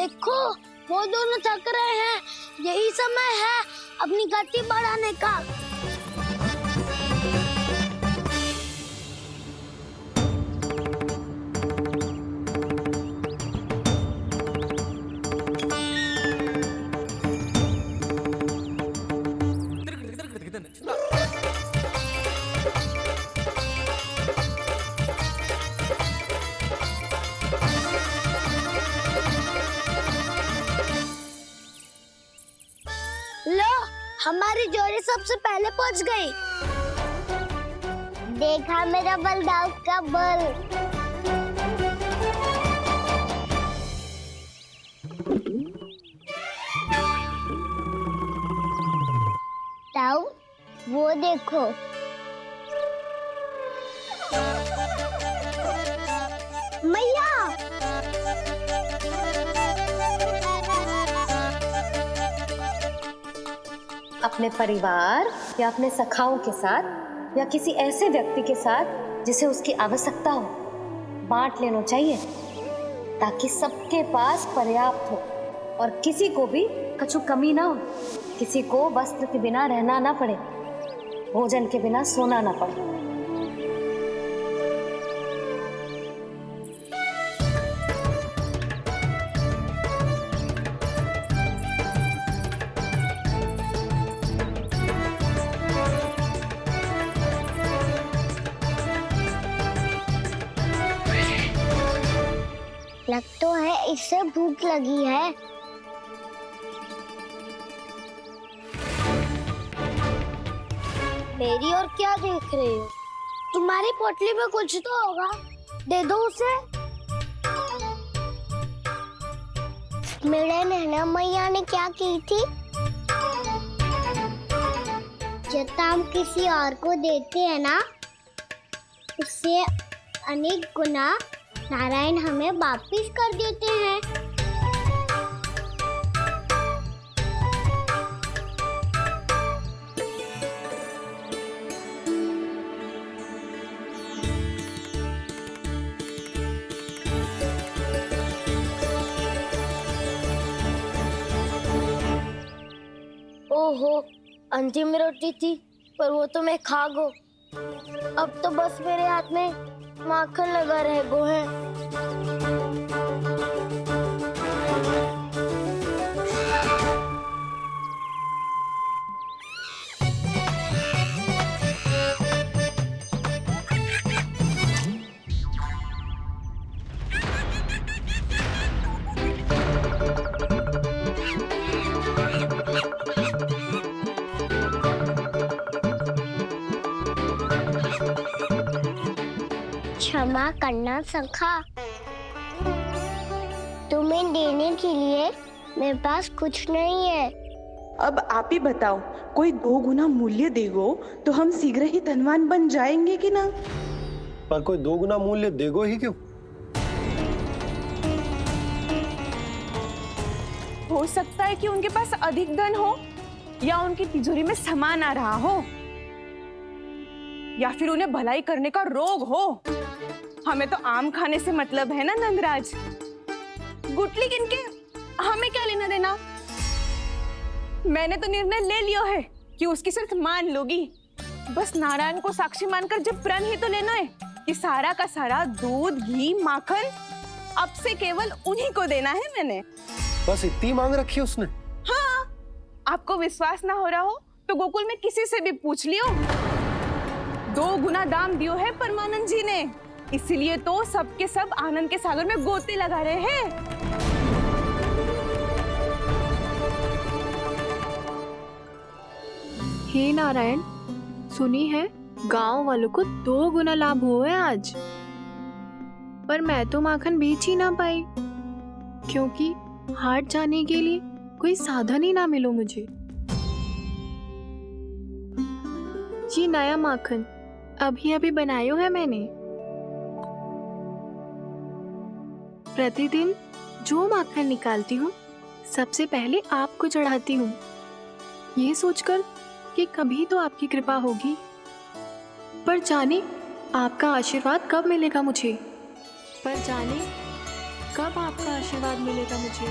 देखो वो दोनों थक रहे हैं, यही समय है अपनी गति बढ़ाने का। लो, हमारी जोड़ी सबसे पहले पहुंच गई। देखा मेरा बलदाव का बल। ताऊ, वो देखो। मैया। अपने परिवार या अपने सखाओं के साथ या किसी ऐसे व्यक्ति के साथ जिसे उसकी आवश्यकता हो, बांट लेना चाहिए ताकि सबके पास पर्याप्त हो और किसी को भी कछु कमी ना हो, किसी को वस्त्र के बिना रहना ना पड़े, भोजन के बिना सोना ना पड़े। लग तो है इससे भूख लगी है। मेरी और क्या देख रही हो? तुम्हारी पोटली में कुछ तो होगा, दे दो उसे। मेरे नैना मैया ने क्या की थी? जब हम किसी और को देते हैं ना, उससे अनेक गुना नारायण हमें वापिस कर देते हैं। ओहो, अंतिम रोटी थी, पर वो तो मैं खा गो। अब तो बस मेरे हाथ में माखन लगा रह गो है। क्षमा करना सखा, तुम्हें देने के लिए मेरे पास कुछ नहीं है। अब आप ही बताओ, कोई 2 गुना मूल्य देगो तो हम शीघ्र ही धनवान बन जाएंगे कि ना? पर कोई 2 गुना मूल्य देगो ही क्यों? हो सकता है कि उनके पास अधिक धन हो, या उनकी तिजोरी में सामान आ रहा हो, या फिर उन्हें भलाई करने का रोग हो। हमें तो आम खाने से मतलब है ना नंदराज। गुटली किनके, हमें क्या लेना देना। मैंने तो निर्णय ले लिया है कि उसकी सिर्फ मान लोगी। बस नारायण को साक्षी मानकर जब प्रण ही तो लेना है कि सारा का सारा दूध, घी, माखन अब से केवल उन्हीं को देना है मैंने। बस इतनी मांग रखी उसने? हाँ, आपको विश्वास ना हो रहा हो तो गोकुल में किसी से भी पूछ लियो। 2 गुना दाम दियो है परमानंद जी ने, इसलिए तो सबके सब आनंद के सागर में गोते लगा रहे हैं। हे नारायण, सुनी है गांव वालों को 2 गुना लाभ हुआ है आज, पर मैं तो माखन बेच ही ना पाई क्योंकि हाट जाने के लिए कोई साधन ही ना मिलो मुझे। ये नया माखन अभी अभी बनायो है मैंने। प्रतिदिन जो माखन निकालती हूँ सबसे पहले आपको चढ़ाती हूँ, ये सोचकर कि कभी तो आपकी कृपा होगी। पर जाने आपका आशीर्वाद कब मिलेगा मुझे, पर जाने कब आपका आशीर्वाद मिलेगा मुझे?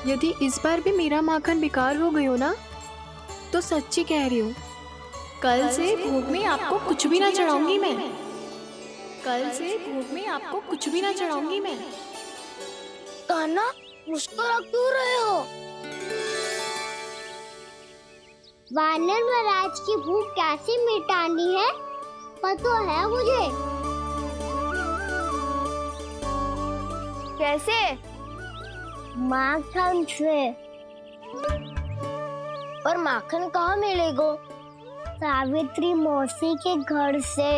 यदि इस बार भी मेरा माखन बेकार हो गई हो ना, तो सच्ची कह रही हूँ, कल से भोग में आपको कुछ भी ना चढ़ाऊंगी मैं। कल से भोग में आपको कुछ भी ना चढ़ाऊंगी मैं। कान्हा, मुस्कुरा क्यों रहे हो? वानर महाराज की भूख कैसे मिटानी है पता है मुझे। कैसे? माखन से। पर माखन कहाँ मिलेगा? सावित्री मौसी के घर से।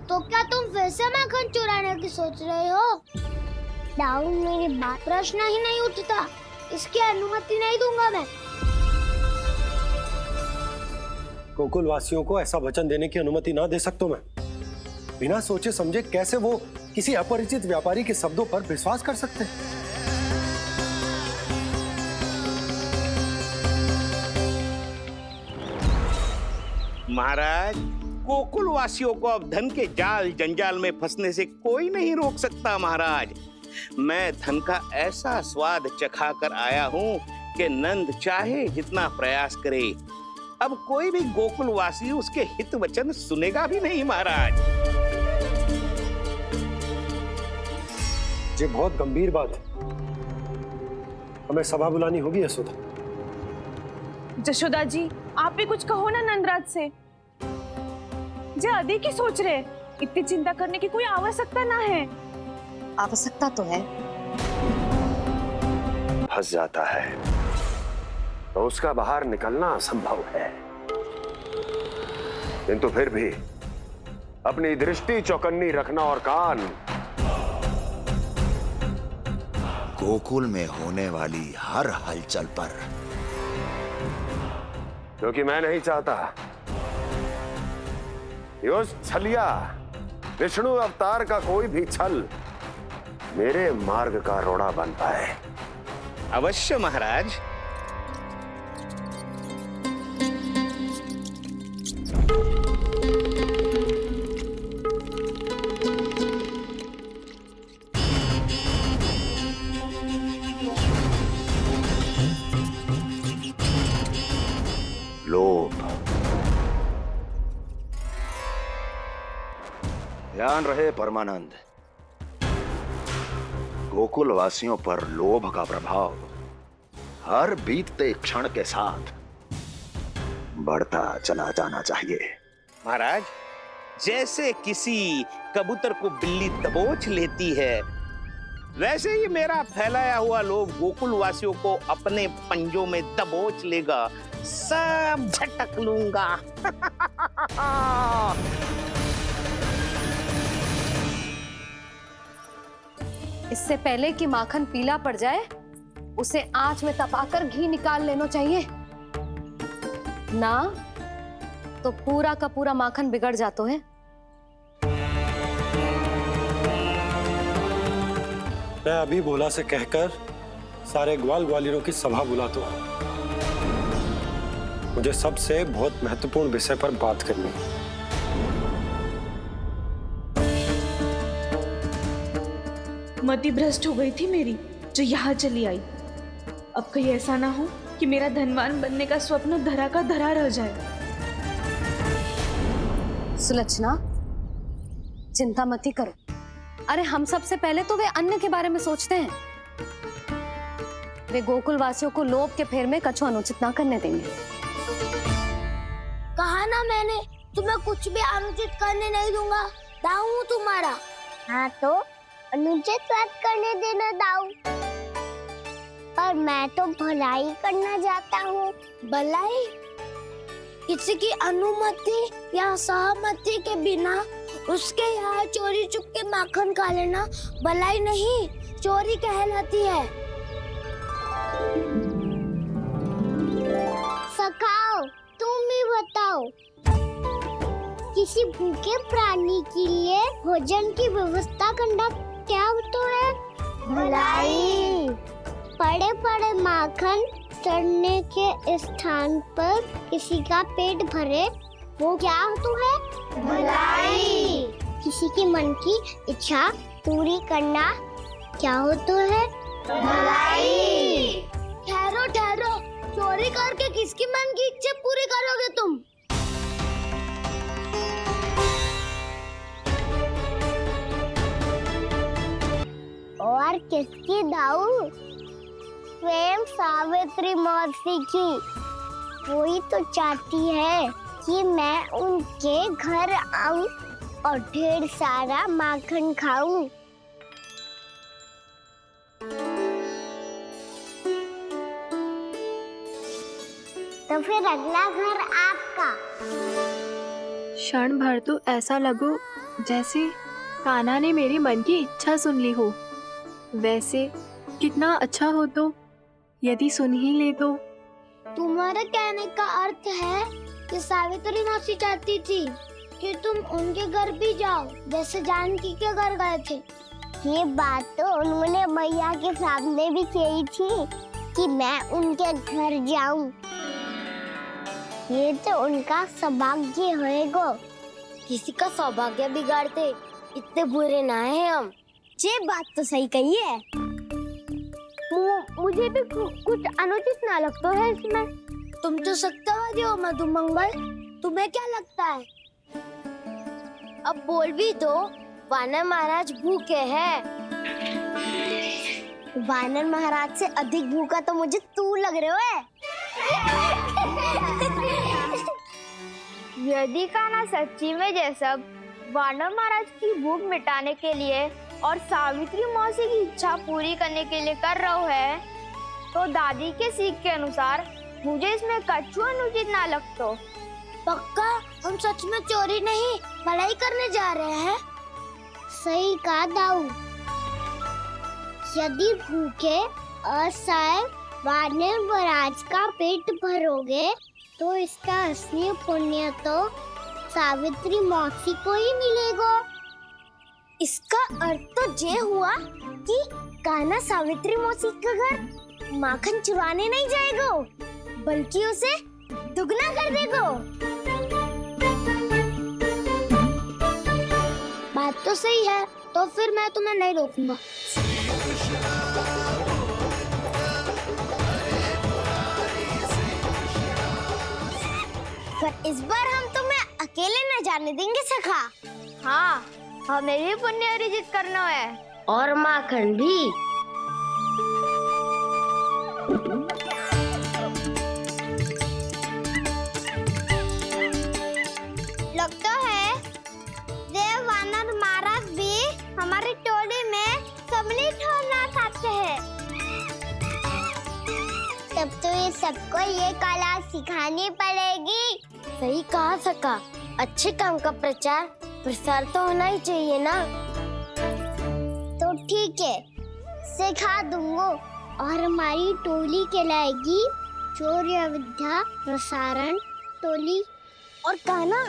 तो क्या तुम फिर से माखन चुराने की सोच रहे हो? दाऊ, मेरी बात प्रश्न ही नहीं उठता, इसकी अनुमति नहीं दूंगा मैं। गोकुल वासियों को ऐसा वचन देने की अनुमति ना दे सकता मैं। बिना सोचे समझे कैसे वो किसी अपरिचित व्यापारी के शब्दों पर विश्वास कर सकते हैं? महाराज, गोकुल वासियों को अब धन के जाल जंजाल में फंसने से कोई नहीं रोक सकता। महाराज, मैं धन का ऐसा स्वाद चखा कर आया हूँ कि नंद चाहे जितना प्रयास करे, अब कोई भी गोकुल वासी उसके हित वचन सुनेगा भी नहीं। महाराज, ये बहुत गंभीर बात है, हमें सभा बुलानी होगी यशोदा। जशोदा जी, आप भी कुछ कहो ना नंदराज से। जे अधिक ही सोच रहे, इतनी चिंता करने की कोई आवश्यकता ना है। आवश्यकता तो है। फंस जाता है तो उसका बाहर निकलना असंभव है, किंतु फिर भी अपनी दृष्टि चौकन्नी रखना और कान गोकुल में होने वाली हर हलचल पर, क्योंकि मैं नहीं चाहता कि उस छलिया विष्णु अवतार का कोई भी छल मेरे मार्ग का रोड़ा बन पाए। अवश्य महाराज। लोभ। ध्यान रहे परमानंद, गोकुल वासियों पर लोभ का प्रभाव हर बीतते क्षण के साथ बढ़ता चला जाना चाहिए। महाराज, जैसे किसी कबूतर को बिल्ली दबोच लेती है, वैसे ही मेरा फैलाया हुआ लोभ गोकुल वासियों को अपने पंजों में दबोच लेगा। सब झटक लूंगा। इससे पहले कि माखन पीला पड़ जाए, उसे आंच में तपाकर घी निकाल लेना चाहिए ना, तो पूरा का पूरा माखन बिगड़ जाता है। मैं अभी भोला से कहकर सारे ग्वाल ग्वालियरों की सभा बुलाता हूँ। मुझे सबसे बहुत महत्वपूर्ण विषय पर बात करनी है। मति भ्रष्ट हो गई थी मेरी, जो यहाँ चली आई। अब कहीं ऐसा ना हो कि मेरा धनवान बनने का स्वप्न धरा का धरा रह जाए। सुलक्षणा, चिंता मत करो। अरे हम सबसे पहले तो वे अन्न के बारे में सोचते हैं। वे गोकुल वासियों को लोभ के फेर में कछु अनुचित ना करने देंगे। कहा ना मैंने, तुम्हें कुछ भी अनुचित करने नहीं दूंगा। दाऊ हूँ तुम्हारा। हाँ तो अनुचित बात करने देना दाऊ। पर मैं तो भलाई करना चाहता हूँ। भलाई? किसी की अनुमति या सहमति के बिना उसके यहाँ चोरी चुप के माखन खा लेना भलाई नहीं, चोरी कहलाती है। सखाओ, तुम ही बताओ, किसी भूखे प्राणी के लिए भोजन की व्यवस्था करना क्या तो है? भलाई। पड़े पड़े माखन चढ़ने के स्थान पर किसी का पेट भरे, वो क्या तो है? भलाई। किसी के मन की इच्छा पूरी करना क्या होता है? भलाई। ठहरो ठहरो, चोरी करके किसकी मन की इच्छा पूरी करोगे तुम? और किसकी दाऊ? स्वयं सावित्री मौसी की। वही तो चाहती है कि मैं उनके घर आऊं और ढेर सारा माखन खाऊं। तो फिर अगला घर आपका। क्षण भर तो ऐसा लगो जैसे कान्हा ने मेरे मन की इच्छा सुन ली हो। वैसे कितना अच्छा हो तो यदि सुन ही ले तो। तुम्हारे कहने का अर्थ है कि सावित्री मौसी चाहती थी कि तुम उनके घर भी जाओ, जैसे जानकी के घर गए थे। ये बात तो उन्होंने भैया के सामने भी कही थी कि मैं उनके घर जाऊं। ये तो उनका सौभाग्य होएगा। किसी का सौभाग्य बिगाड़ते इतने बुरे ना है हम। ये बात तो सही कही है। मुझे भी कुछ अनुचित ना लगता है इसमें। तुम तो सत्यवादी हो मधुमंगल, तुम्हें क्या लगता है? अब बोल भी दो, वानर महाराज भूखे हैं। वानर महाराज से अधिक भूखा तो मुझे तू लग रहे हो। यदि कान्हा सच्ची में जैसा वानर महाराज की भूख मिटाने के लिए और सावित्री मौसी की इच्छा पूरी करने के लिए कर रहा है, तो दादी के सीख के अनुसार मुझे इसमें कछु अनुचित ना लगता। पक्का हम सच में चोरी नहीं भलाई करने जा रहे हैं। सही कहा दाऊ। यदि भूखे असहाय वानर महाराज का पेट भरोगे तो इसका असली पुण्य तो सावित्री मौसी को ही मिलेगा। इसका अर्थ तो ये हुआ कि कान्हा सावित्री मौसी के घर माखन चुराने नहीं जाएगा, बल्कि उसे दुगना कर देगा। बात तो सही है, तो फिर मैं तुम्हें नहीं रोकूंगा। पर इस बार हम तुम्हें अकेले न जाने देंगे सखा। हाँ, हमें भी पुण्य अर्जित करना है और माखन भी। लगता है देव वानर महाराज भी हमारी टोली में सम्मिलित होना चाहते हैं। तब तो ये सबको ये कला सिखानी पड़ेगी। सही कहा सका। अच्छे काम का प्रचार प्रसार तो होना ही चाहिए ना। तो ठीक है, सिखा दूंगा और हमारी टोली कहलाएगी चौर्य विद्या प्रसारण टोली। और कान्हा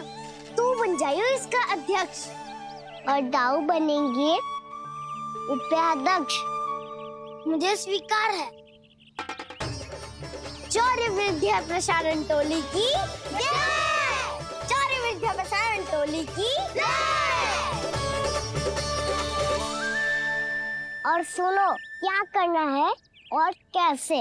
तू बन जाइयो इसका अध्यक्ष और दाऊ बनेंगे उपाध्यक्ष। मुझे स्वीकार है। चौर्य विद्या प्रसारण टोली की जय। चौर्य विद्या प्रसारण टोली की जय। और सुनो क्या करना है और कैसे।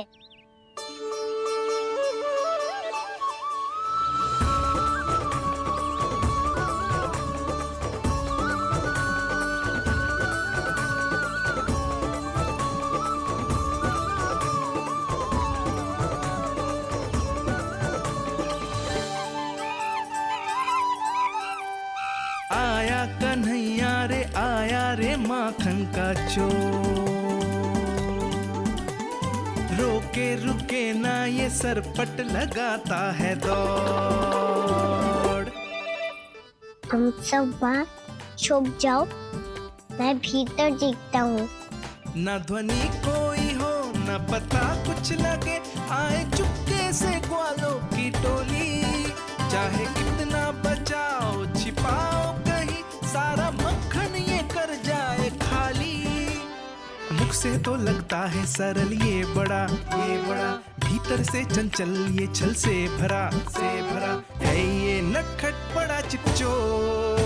आया कन्हैया रे आया रे माखन का चोर, रोके रुके ना ये सरपट लगाता है दौड़। तुम सब वहाँ छुप जाओ, मैं भीतर देखता हूँ। न ध्वनि कोई हो न पता कुछ लगे, आए चुपके से ग्वालों की टोली। चाहे कितना बचाओ छिपाओ कहीं, सारा मक्खन ये कर जाए खाली। मुख से तो लगता है सरल ये बड़ा भीतर से चंचल ये छल से भरा है ये नटखट बड़ा चिपचोर।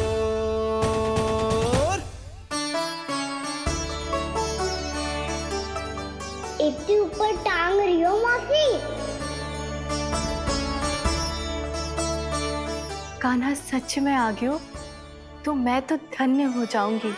कान्हा सच में आ गयो तो मैं तो धन्य हो जाऊंगी।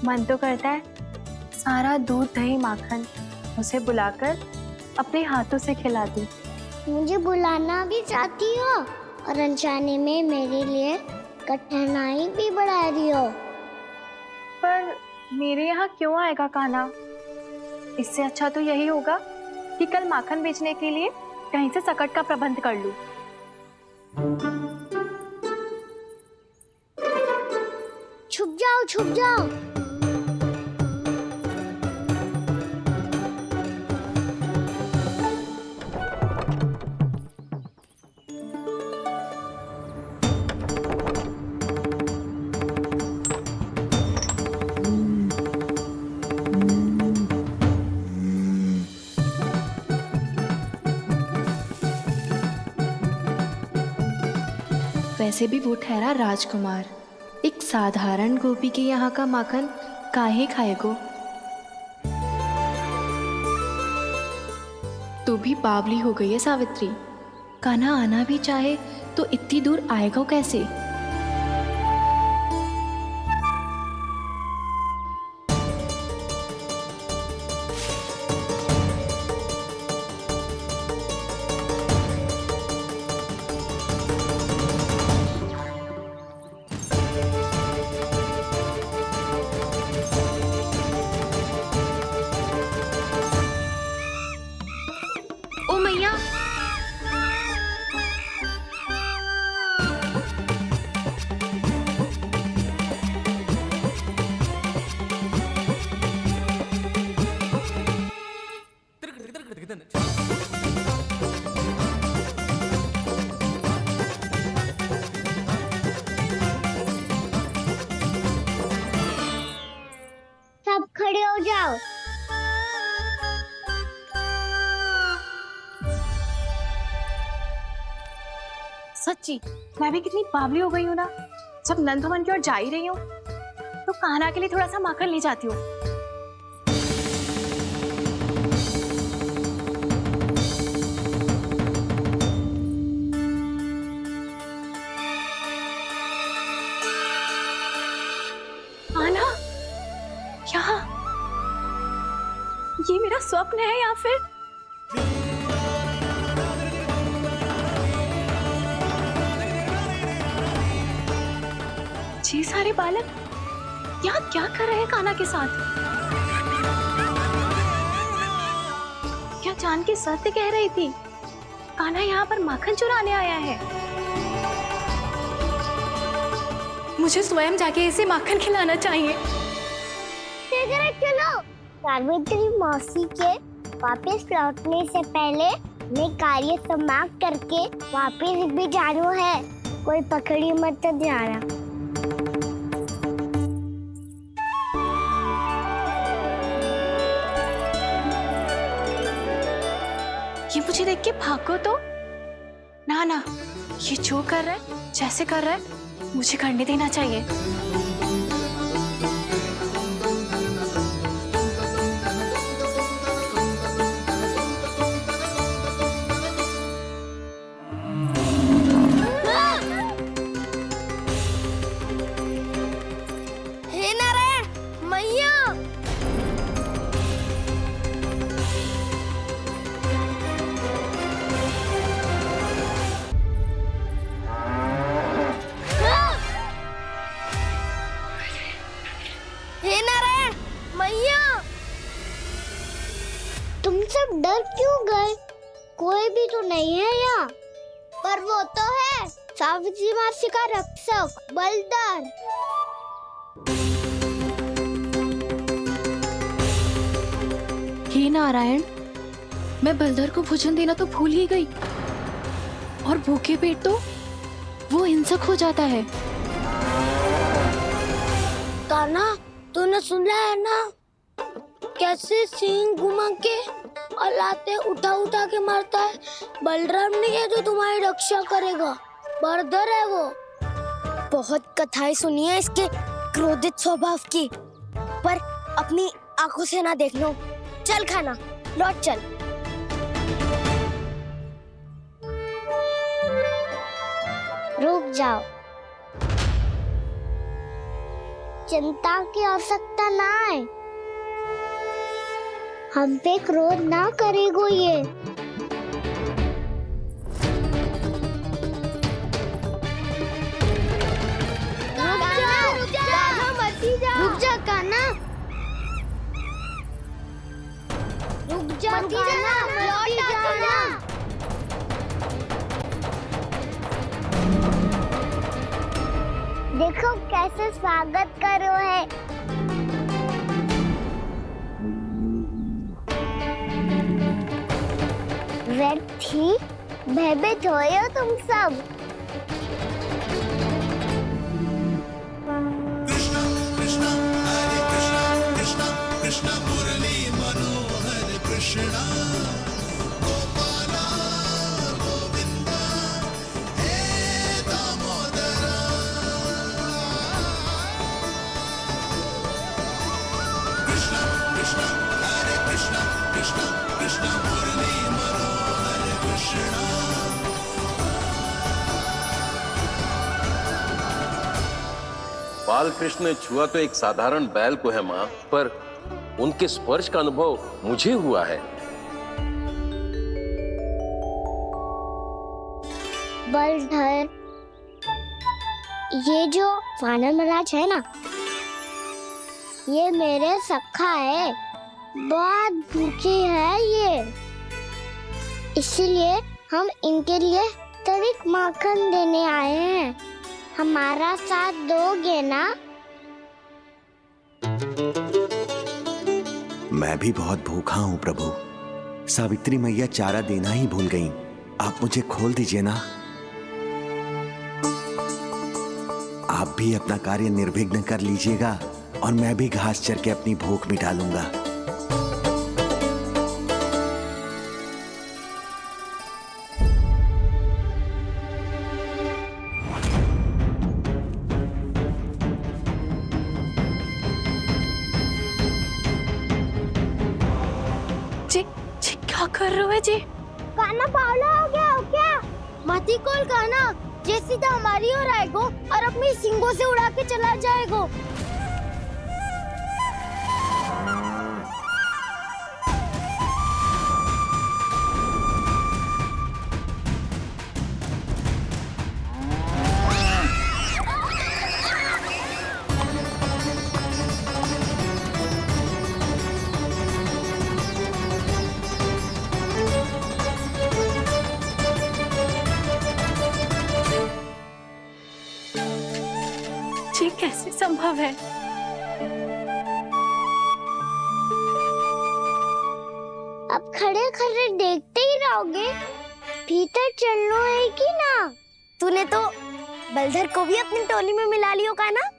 मन तो करता है सारा दूध दही माखन उसे बुलाकर अपने हाथों से खिला दूं। मुझे बुलाना भी चाहती हो और अनजाने में मेरे लिए कठिनाई भी बढ़ा रही हो। पर मेरे यहाँ क्यों आएगा कान्हा? इससे अच्छा तो यही होगा कि कल माखन बेचने के लिए कहीं से सकट का प्रबंध कर लूं। छुप जाओ छुप जाओ। वैसे भी वो ठहरा राजकुमार, एक साधारण गोपी के यहाँ का माखन काहे खाएगो। तू भी बावली हो गई है सावित्री। कान्हा आना भी चाहे तो इतनी दूर आएगा कैसे? ओ मैया, सब खड़े हो जाओ। सच्ची मैं भी कितनी बावली हो गई हूँ ना। जब नंदभवन की ओर जा ही रही हूँ तो कान्हा के लिए थोड़ा सा माखन ले जाती हूँ। कान्हा, यहाँ ये मेरा स्वप्न है या फिर? ये सारे बालक यहाँ क्या कर रहे हैं कान्हा के साथ? क्या जानकी सत्य कह रही थी? कान्हा यहाँ पर माखन चुराने आया है। मुझे स्वयं जाके इसे माखन खिलाना चाहिए। चलो, सावित्री मौसी के वापस लौटने से पहले मैं कार्य समाप्त करके वापस भी जाना है। कोई पकड़ी मत जाना। ये मुझे देख के भागो तो ना ना, ये जो कर रहा है, जैसे कर रहा है, मुझे करने देना चाहिए। हे नारायण मैया, तुम सब डर क्यों गए? कोई भी तो नहीं है यहाँ। पर वो तो है, सावित्री मासी का रक्षक बलदार। हे नारायण, मैं बलदर को भोजन देना तो भूल ही गई। और भूखे पेट तो वो हिंसक हो जाता है। कान्हा, तूने सुना है ना कैसे सींग घुमा के और लाते उठा उठा के मारता है? बलराम नहीं है जो तुम्हारी रक्षा करेगा, बर्दर है वो। बहुत कथाएं सुनी है इसके क्रोधित स्वभाव की, पर अपनी आंखों से ना देख लो। चल खाना, लौट चल। रुक जाओ, चिंता की आवश्यकता ना है। हम पे क्रोध ना करेगो ये। रुक जा कान्हा, रुक जा कान्हा, लौट जाना। देखो कैसे स्वागत करो है। व्यर्थी भयभीत हो तुम सब। बाल कृष्ण ने छुआ तो एक साधारण बैल को है माँ, पर उनके स्पर्श का अनुभव मुझे हुआ है। बलधर, ये जो वानर महाराज है ना, ये मेरे सखा है, बहुत भूखे हैं ये, इसीलिए हम इनके लिए तनिक माखन देने आए हैं। हमारा साथ दोगे ना? मैं भी बहुत भूखा हूँ प्रभु। सावित्री मैया चारा देना ही भूल गईं। आप मुझे खोल दीजिए ना। आप भी अपना कार्य निर्विघ्न कर लीजिएगा और मैं भी घास चर के अपनी भूख मिटा लूंगा। क्या कर रहे हो जी? कान्हा पावला हो गया हो क्या? मती कोल कान्हा, जे सीधा हमारी ओर आएगो और अपनी सींगों से उड़ा के चला जाएगो। ये कैसे संभव है? अब खड़े खड़े देखते ही रहोगे? भीतर चलना है कि ना? तूने तो बलधर को भी अपनी टोली में मिला लियो का ना?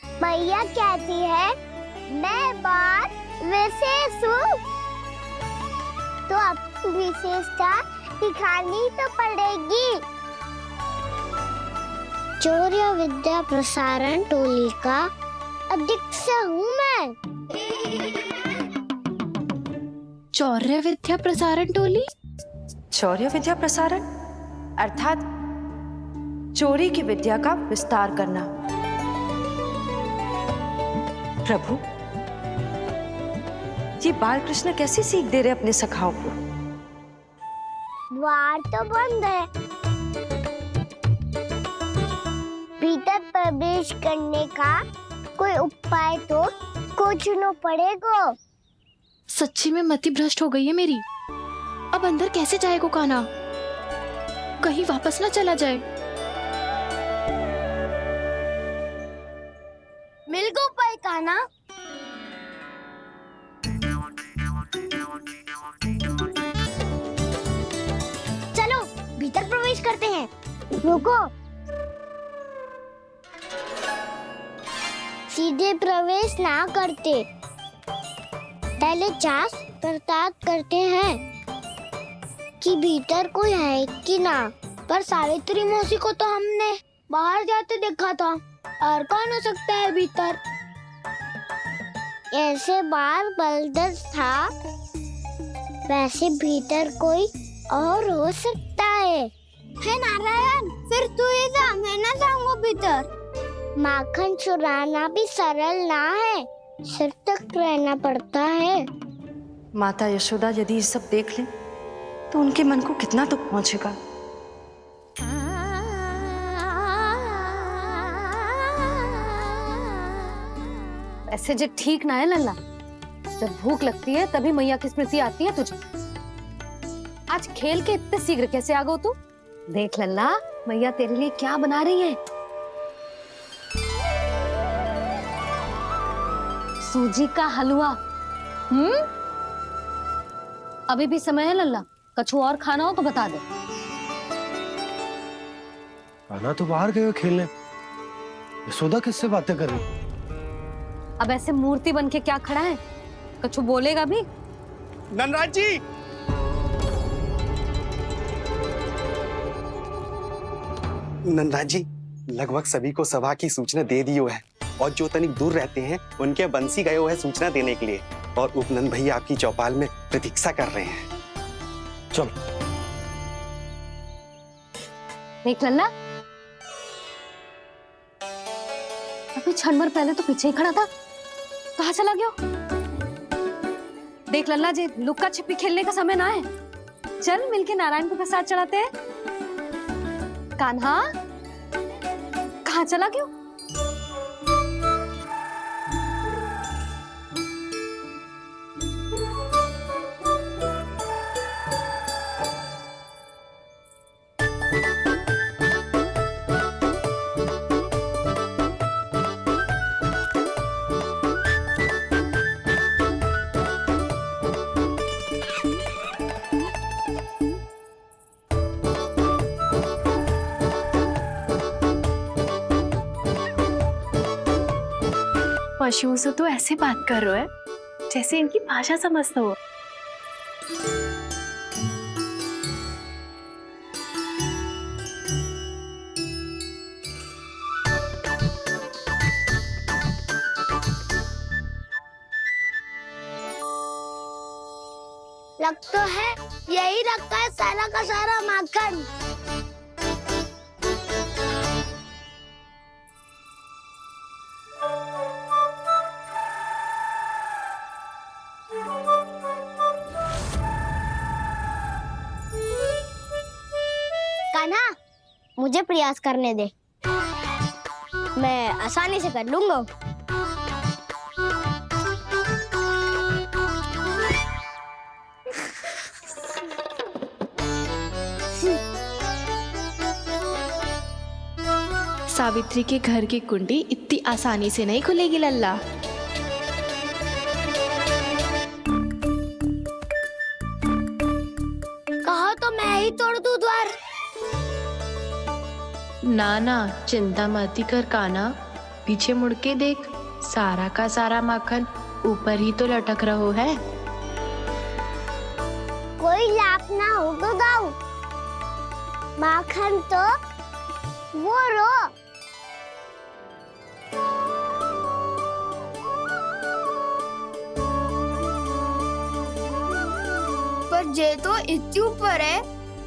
भैया कहती है मैं बात विशेष हूँ, तो अब विशेषता दिखानी तो पड़ेगी। चौर्य विद्या प्रसारण टोली का अध्यक्ष हूँ मैं। चौर्य विद्या प्रसारण टोली? चौर्य विद्या प्रसारण अर्थात चोरी की विद्या का विस्तार करना। प्रभु, ये बाल कृष्ण कैसी सीख दे रहे अपने सखाओं को? द्वार तो बंद है, भीतर प्रवेश करने का कोई उपाय तो खोजना पड़ेगा। सच्ची में मति भ्रष्ट हो गई है मेरी। अब अंदर कैसे जाएगा कान्हा? कहीं वापस ना चला जाए। मिल गो उपाय कान्हा। चलो भीतर प्रवेश करते हैं। रुको, सीधे प्रवेश ना करते, पहले जांच पड़ताल करते हैं कि भीतर कोई है कि ना। पर सावित्री मौसी को तो हमने बाहर जाते देखा था, और कौन हो सकता है भीतर? ऐसे बार बलदर था, वैसे भीतर कोई और हो सकता है नारायण, फिर तू ही जा, मैं ना जाऊंगा भीतर। माखन चुराना भी सरल ना है, सिर तक रहना पड़ता है। माता यशोदा यदि ये सब देख लें तो उनके मन को कितना दुख पहुंचेगा। ऐसे जो ठीक ना है लल्ला, जब भूख लगती है तभी मैया की स्मृति आती है तुझे। आज खेल के इतने शीघ्र कैसे आ गो तू? देख लल्ला, मैया तेरे लिए क्या बना रही है। सूजी का हलवा। अभी भी समय है लल्ला, कछु और खाना हो तो बता दे। कान्हा तो बाहर गए हो खेलने, यशोदा किससे बातें कर रही? अब ऐसे मूर्ति बन के क्या खड़ा है, कछु बोलेगा भी? नंदराज जी, नंदराज जी, लगभग सभी को सभा की सूचना दे दी है, और जो तनिक दूर रहते हैं उनके बंसी गए है सूचना देने के लिए, और उपनंद भैया आपकी चौपाल में प्रतीक्षा कर रहे हैं। चलो। देख लल्ला, अभी क्षण भर पहले तो पीछे ही खड़ा था, कहाँ चला गया? देख लल्ला जी, लुक्का छिपी खेलने का समय ना है, चल मिलके नारायण को प्रसाद चढ़ाते हैं। कान्हा, कहाँ चला गया? पशुओं से तो ऐसे बात कर रहे हो जैसे इनकी भाषा समझते हो। लग तो है यही रखा है सारा का सारा माखन। कान्हा, मुझे प्रयास करने दे, मैं आसानी से कर लूंगा। सावित्री के घर की कुंडी इतनी आसानी से नहीं खुलेगी लल्ला। कहो तो मैं ही तोड़ दूं द्वार। ना ना, चिंता मत कर कान्हा, पीछे मुड़ के देख, सारा का सारा माखन ऊपर ही तो लटक रहो है। कोई लाभ ना होगा गाँव, माखन तो वो रो। पर जे तो इतनी ऊपर है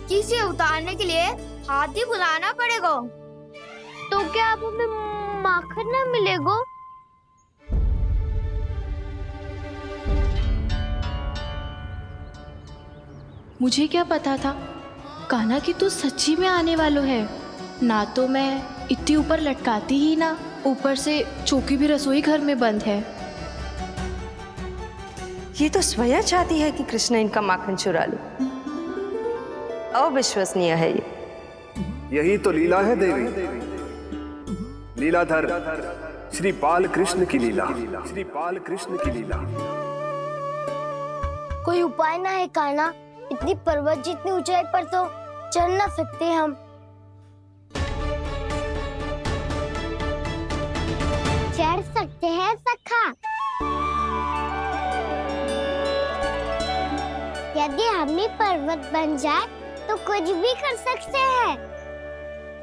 कि इसे उतारने के लिए हाथी बुलाना पड़ेगा। तो क्या अब हमें माखन ना मिलेगा? मुझे क्या पता था कान्हा कि तू सच्ची में आने वालो है। ना तो मैं इतनी ऊपर लटकाती ही ना, ऊपर से चौकी भी रसोई घर में बंद है। ये तो स्वयं चाहती है कि कृष्ण इनका माखन चुरा ले। अविश्वसनीय है ये। यही तो लीला है देवी, लीलाधर श्री बाल कृष्ण की लीला, श्री बाल कृष्ण की लीला। कोई उपाय ना है कान्हा? इतनी पर्वत जितनी ऊंचाई पर तो चढ़ ना सकते हम। चढ़ सकते यदि हम ही पर्वत बन जाए तो कुछ भी कर सकते हैं।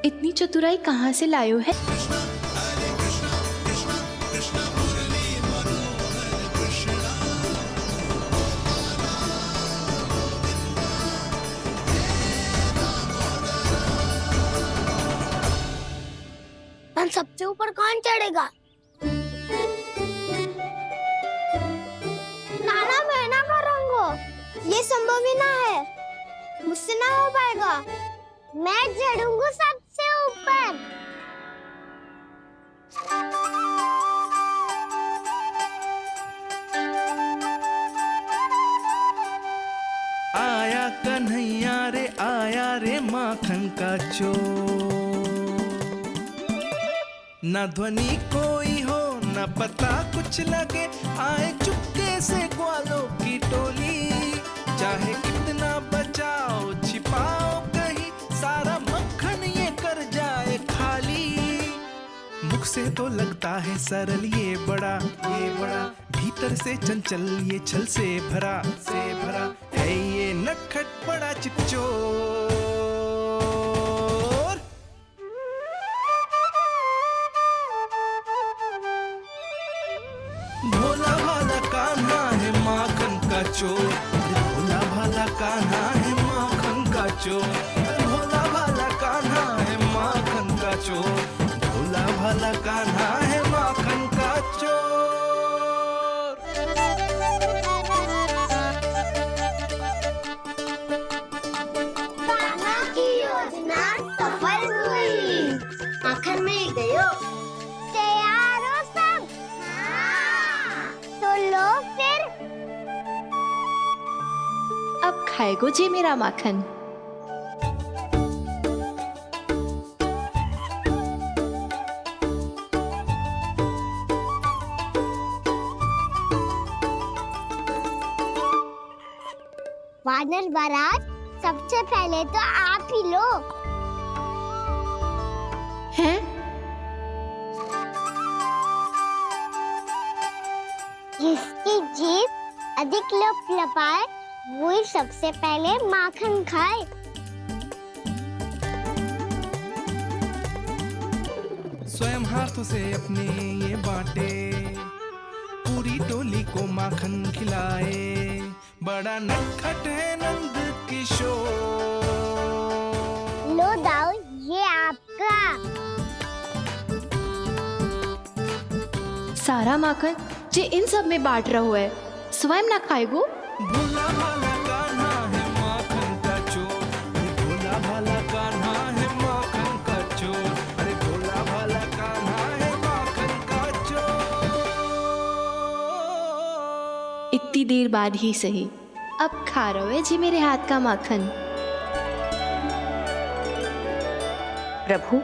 इतनी चतुराई कहाँ से लायो है? सबसे ऊपर कौन चढ़ेगा? नाना मैं ना करूँगा, ये संभव ही ना है, मुझसे ना हो पाएगा। मैं चढ़ूंगा सबसे ऊपर। आया कन्हैया रे माखन का चोर, ना ध्वनि कोई हो ना पता कुछ लगे, आए चुपके से ग्वालों की टोली। चाहे कितना बचाओ छिपाओ कहीं, सारा मक्खन ये कर जाए खाली। मुख से तो लगता है सरल ये बड़ा भीतर से चंचल ये छल से भरा है ये नटखट बड़ा चिकचोर। भोला भाला कान्हा है माखन का चोर, भोला भाला कान्हा है माखन का चोर, भोला भाला कान्हा है माखन का चोर, भोला भाला कान्हा है माखन का चोर। कान्हा की योजना सफल हुई, माखन मिल गयो। तैयार हो सब? तो लो फिर। अब खाएगो जी मेरा माखन। वानर महाराज, सबसे पहले तो आप ही लो। हैं? जिसकी जीभ अधिक लपलपाए वही सबसे पहले माखन खाए। स्वयं हाथों से अपने ये बांटे, पूरी टोली को माखन खिलाए, बड़ा नटखट है नंद किशोर। लो दाऊ, ये आपका। सारा माखन जे इन सब में बांट रहो है, स्वयं ना खाएगो? भोला भाला कान्हा है माखन का चोर, भोला भाला कान्हा है माखन का चोर, अरे भोला भाला कान्हा है माखन का चोर। इतनी देर बाद ही सही, अब खा रहे हो जी मेरे हाथ का माखन। प्रभु,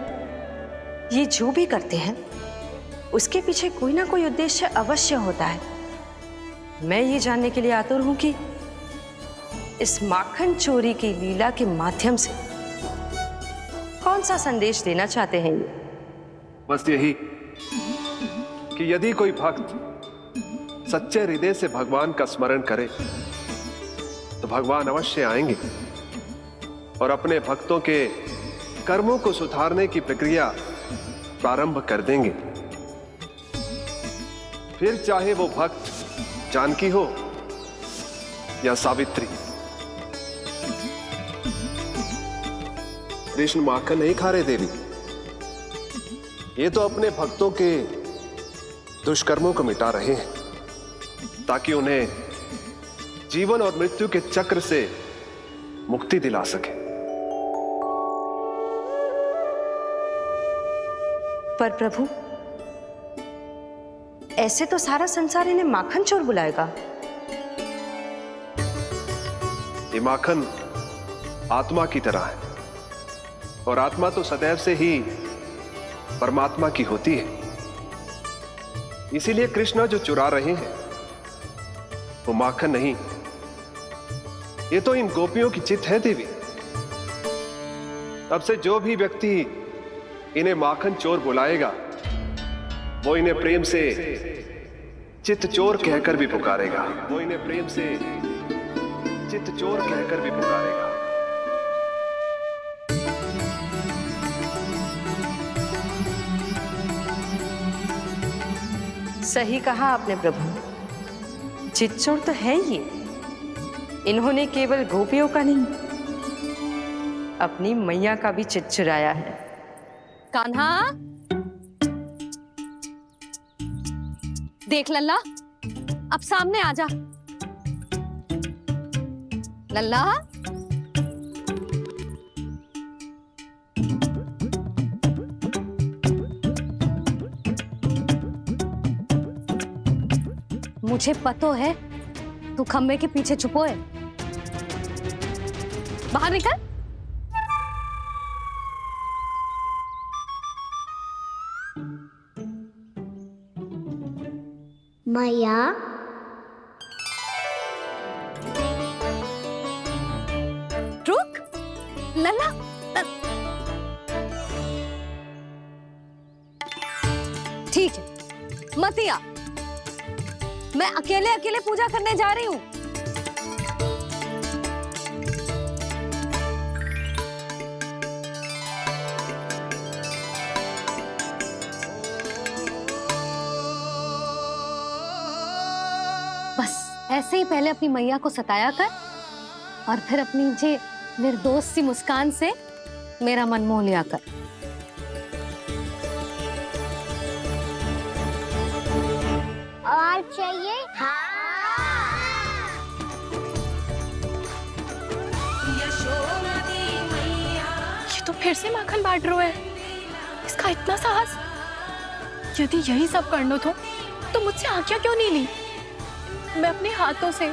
ये जो भी करते हैं उसके पीछे कोई ना कोई उद्देश्य अवश्य होता है। मैं ये जानने के लिए आतुर हूं कि इस माखन चोरी की लीला के माध्यम से कौन सा संदेश देना चाहते हैं ये? बस यही कि यदि कोई भक्त सच्चे हृदय से भगवान का स्मरण करे तो भगवान अवश्य आएंगे और अपने भक्तों के कर्मों को सुधारने की प्रक्रिया प्रारंभ कर देंगे। फिर चाहे वो भक्त जानकी हो या सावित्री। कृष्ण माखन नहीं खा रहे देवी, ये तो अपने भक्तों के दुष्कर्मों को मिटा रहे हैं ताकि उन्हें जीवन और मृत्यु के चक्र से मुक्ति दिला सके। पर प्रभु, ऐसे तो सारा संसार इन्हें माखन चोर बुलाएगा। ये माखन आत्मा की तरह है और आत्मा तो सदैव से ही परमात्मा की होती है। इसीलिए कृष्ण जो चुरा रहे हैं वो माखन नहीं, ये तो इन गोपियों की चित्त है देवी। तब से जो भी व्यक्ति इन्हें माखन चोर बुलाएगा वो इन्हें प्रेम से चित्त चोर कहकर भी पुकारेगा। वो इन्हें प्रेम से चितचोर कहकर भी पुकारेगा। सही कहा आपने प्रभु, चितचोर तो है ये। इन्होंने केवल गोपियों का नहीं, अपनी मैया का भी चित चुराया है। कान्हा, देख लल्ला, अब सामने आ जा। लल्ला, मुझे पतो है तू खम्बे के पीछे छुपो है। बाहर निकल। मैया, रुक लल्ला, ठीक है मत आ, मैं अकेले अकेले पूजा करने जा रही हूँ। बस ऐसे ही पहले अपनी मैया को सताया कर और फिर अपनी जे निर्दोष सी मुस्कान से मेरा मन मोह लिया कर। और चाहिए? ये तो फिर से माखन बांट रहा है। इसका इतना साहस। यदि यही सब करना तो मुझसे आज्ञा क्यों नहीं ली? मैं अपने हाथों से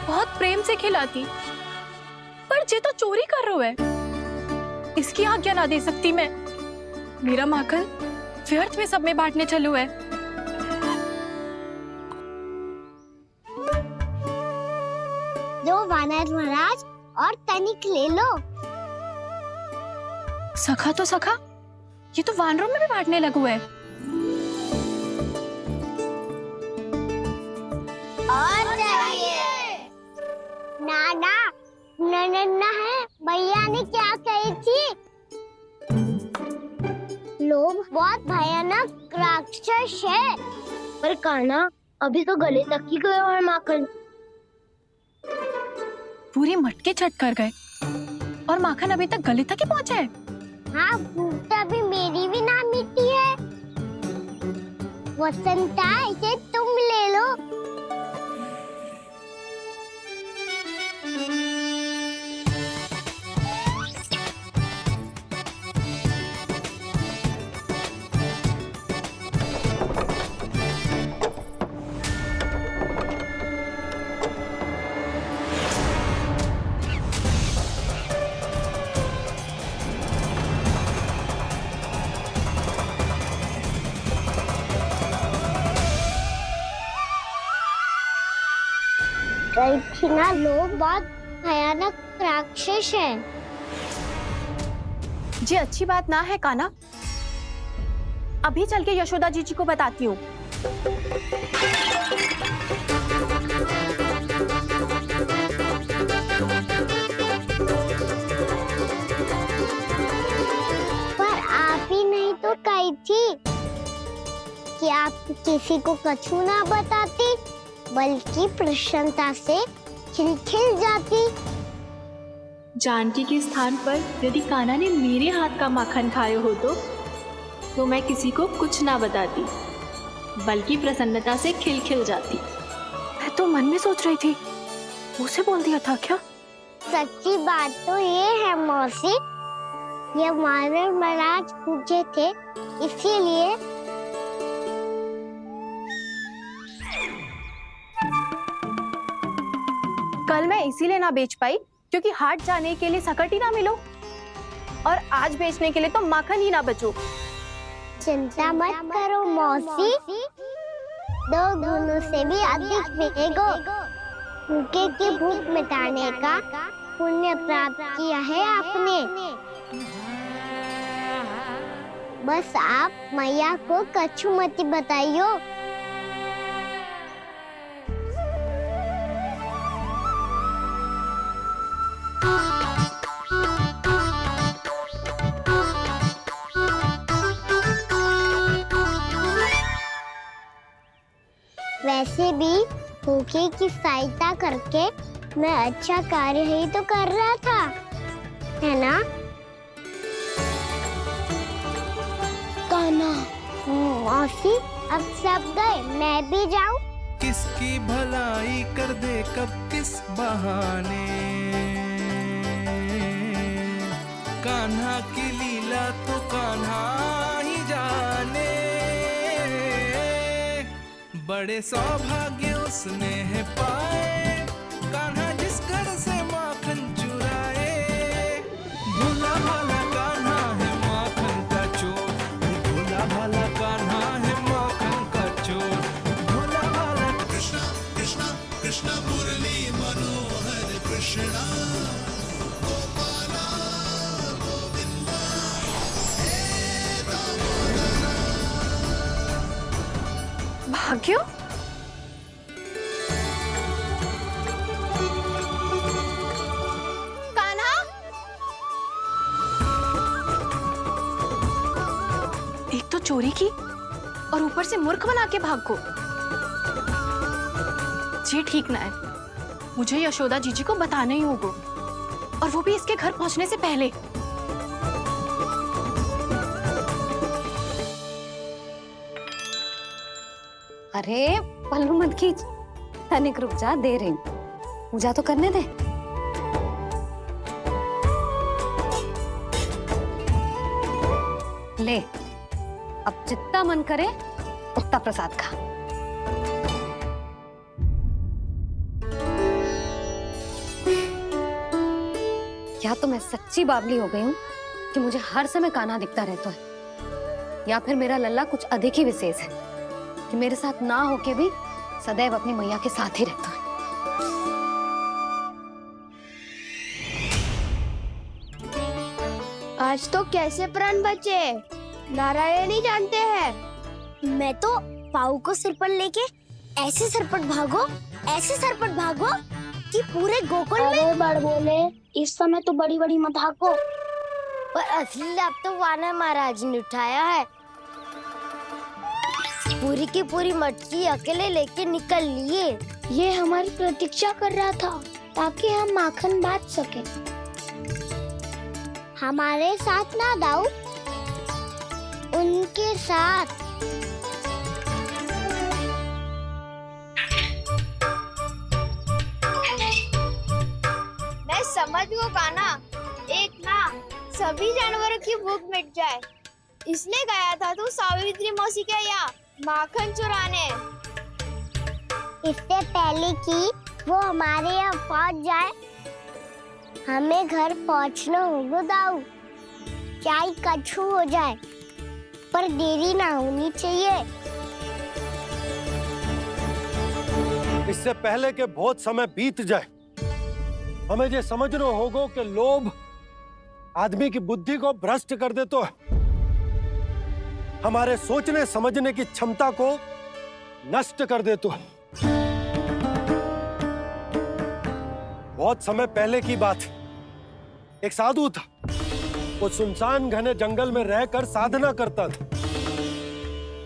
बहुत प्रेम से खिलाती, पर ये तो चोरी कर रहा है। इसकी आज्ञा ना दे सकती मैं। मेरा माखन व्यर्थ में सब में बांटने चलू है। दो वानर महाराज और तनिक ले लो। सखा तो सखा, ये तो वानरों में भी बांटने लगू है। और चाहिए? नाना, नन्ना है, भैया ने क्या कही थी? लोभ बहुत भयानक राक्षस है। पर कान्हा, अभी तो गले तक ही गया है माखन। पूरे मटके चट कर गए और माखन अभी तक गले तक ही पहुंचा है। हाँ, भूख तो अभी मेरी भी ना मिटी है। वसंता, इसे तुम ले लो। ना, लोग बहुत भयानक राक्षस है। जी अच्छी बात ना है कान्हा। अभी चल के यशोदा जी को बताती हूँ। पर आप ही नहीं तो कही थी कि आप किसी को कछु ना बताती, बल्कि प्रसन्नता से खिलखिल जाती। जानकी के स्थान पर यदि कान्हा ने मेरे हाथ का माखन खाया हो तो मैं किसी को कुछ ना बताती, बल्कि प्रसन्नता से खिलखिल जाती। मैं तो मन में सोच रही थी, उसे बोल दिया था क्या? सच्ची बात तो ये है मौसी, ये वानर महाराज पूछे थे, इसीलिए। कल मैं इसीलिए ना बेच पाई क्योंकि हाट जाने के लिए सकट ही ना मिलो, और आज बेचने के लिए तो माखन ही ना बचो। चिंता मत करो मौसी, 2 गुणों से भी अधिक मिलेगा। भूखे की भूख मिटाने का पुण्य प्राप्त किया है आपने। बस आप मैया को कछु मत बताइयो। वैसे भी भूखे की सहायता करके मैं अच्छा कार्य ही तो कर रहा था, है ना? कान्हा, मौसी अब सब गए, मैं भी जाऊं? किसकी भलाई कर दे कब किस बहाने, कान्हा की लीला तो कान्हा ही जाने। बड़े सौभाग्य उसने है पाए, कान्हा जिस घर से माखन चुराए। भोला भाला कान्हा है माखन का चोर, भोला भाला कान्हा है माखन का चोर। भोला भाला कृष्णा कृष्णा कृष्णा मुरली मनोहर कृष्णा गोपाला गोविंदा हे दामोदरा। भाग्यो, एक तो चोरी की और ऊपर से मूर्ख बना के भागो। ये ठीक ना है, मुझे यशोदा जीजी को बताना ही होगा, और वो भी इसके घर पहुंचने से पहले। अरे पल्लू मत खींच, तनिक रुक जा, दे रही हूँ, पूजा तो करने दे। ले, अब जितना मन करे उतना प्रसाद खा। या तो मैं सच्ची बावली हो गई हूँ कि मुझे हर समय कान्हा दिखता रहता है, या फिर मेरा लल्ला कुछ अधिक ही विशेष है कि मेरे साथ ना होके भी सदैव अपनी मैया के साथ ही रहता है। आज तो कैसे प्राण बचे, नारायण ही जानते हैं। मैं तो पाऊ को सिर पर लेके ऐसे सरपट भागो कि पूरे गोकुल में बड़ बोले। इस समय तो बड़ी बड़ी मत हाको, पर असली लाभ तो वानर महाराज ने उठाया है। पूरी की पूरी मटकी अकेले लेके निकल लिए। ये हमारी प्रतीक्षा कर रहा था ताकि हम माखन बांट सके। हमारे साथ ना दाऊ, उनके साथ। मैं समझ गो कान्हा, एक ना सभी जानवरों की भूख मिट जाए, इसलिए गया था तू सावित्री मौसी के यहाँ माखन चुराने। इससे पहले कि वो हमारे यहाँ पहुँच जाए, हमें घर पहुँचना होगा दाऊ, चाहे कछु हो जाए, पर देरी ना होनी चाहिए। इससे पहले कि बहुत समय बीत जाए, हमें ये समझना होगा कि लोभ आदमी की बुद्धि को भ्रष्ट कर देता है, हमारे सोचने समझने की क्षमता को नष्ट कर देता है। बहुत समय पहले की बात, एक साधु था, वो सुनसान घने जंगल में रहकर साधना करता था।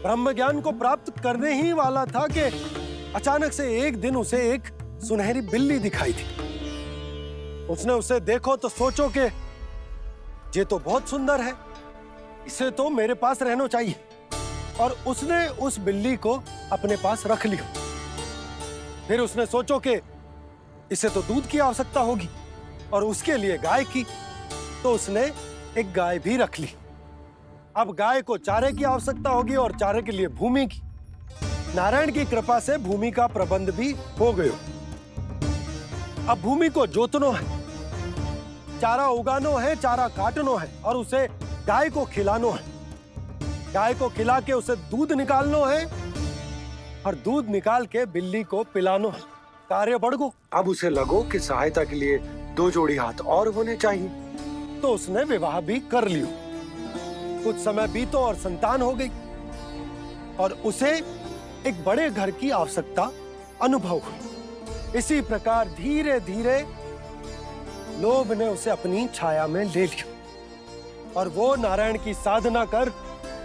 ब्रह्म ज्ञान को प्राप्त करने ही वाला था कि अचानक से एक दिन उसे एक सुनहरी बिल्ली दिखाई थी। उसने उसे देखो तो सोचो कि ये तो बहुत सुंदर है, इसे तो मेरे पास रहना चाहिए, और उसने उस बिल्ली को अपने पास रख लिया। फिर उसने सोचो कि इसे तो दूध की आवश्यकता होगी और उसके लिए गाय की, तो उसने एक गाय भी रख ली। अब गाय को चारे की आवश्यकता होगी और चारे के लिए भूमि की। नारायण की कृपा से भूमि का प्रबंध भी हो गयो। अब भूमि को जोतनो है, चारा उगानो है, चारा काटनो है, और उसे गाय को खिलानो है। गाय को खिला के उसे दूध निकालनो है, और दूध निकाल के बिल्ली को पिलानो है। कार्य बढ़ गो। अब उसे लगो कि सहायता के लिए 2 जोड़ी हाथ और होने चाहिए, तो उसने विवाह भी कर लियो। कुछ समय बीतो और संतान हो गई, और उसे एक बड़े घर की आवश्यकता अनुभव हुई। इसी प्रकार धीरे धीरे लोभ ने उसे अपनी छाया में ले लिया, और वो नारायण की साधना कर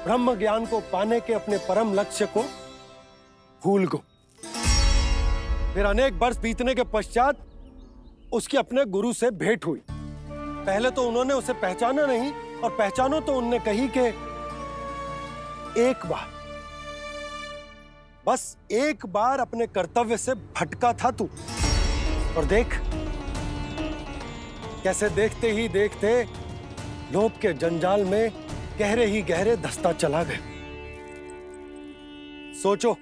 ब्रह्म ज्ञान को पाने के अपने परम लक्ष्य को भूल गो। फिर अनेक वर्ष बीतने के पश्चात उसकी अपने गुरु से भेंट हुई। पहले तो उन्होंने उसे पहचाना नहीं, और पहचानो तो उनने कही कि एक बार, बस एक बार अपने कर्तव्य से भटका था तू, और देख कैसे देखते ही देखते लोभ के जंजाल में गहरे ही गहरे धंसता चला गया। सोचो,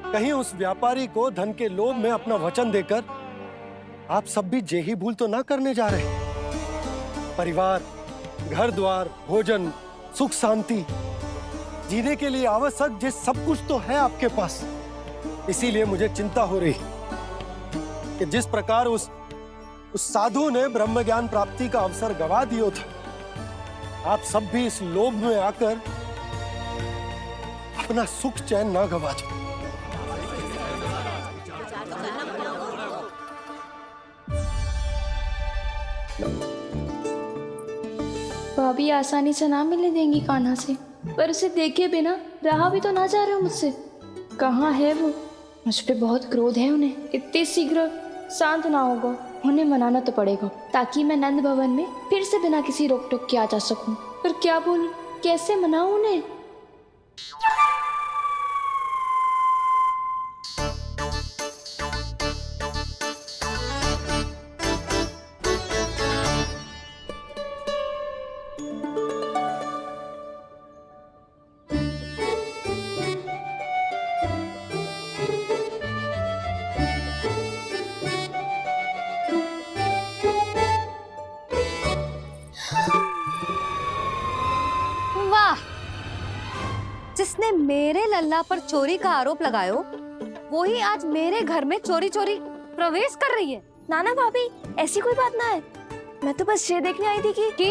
कहीं उस व्यापारी को धन के लोभ में अपना वचन देकर आप सब भी जे ही भूल तो ना करने जा रहे। परिवार, घर द्वार, भोजन, सुख शांति, जीने के लिए आवश्यक जिस सब कुछ तो है आपके पास। इसीलिए मुझे चिंता हो रही कि जिस प्रकार उस साधु ने ब्रह्म ज्ञान प्राप्ति का अवसर गवा दिया था, आप सब भी इस लोभ में आकर अपना सुख चैन ना गवा जाए। भाभी आसानी से ना मिलने देंगी कान्हा से, पर उसे देखे बिना रहा भी तो ना जा रहा मुझसे। कहाँ है वो? मुझ पे बहुत क्रोध है उन्हें। इतने शीघ्र शांत ना होगा, उन्हें मनाना तो पड़ेगा ताकि मैं नंद भवन में फिर से बिना किसी रोक टोक के आ जा सकूं। पर क्या बोलूं, कैसे मनाऊं उन्हें? जिसने मेरे लल्ला पर चोरी का आरोप लगायो, वो ही आज मेरे घर में चोरी चोरी प्रवेश कर रही है। नाना भाभी, ऐसी कोई बात ना है, मैं तो बस ये देखने आई थी कि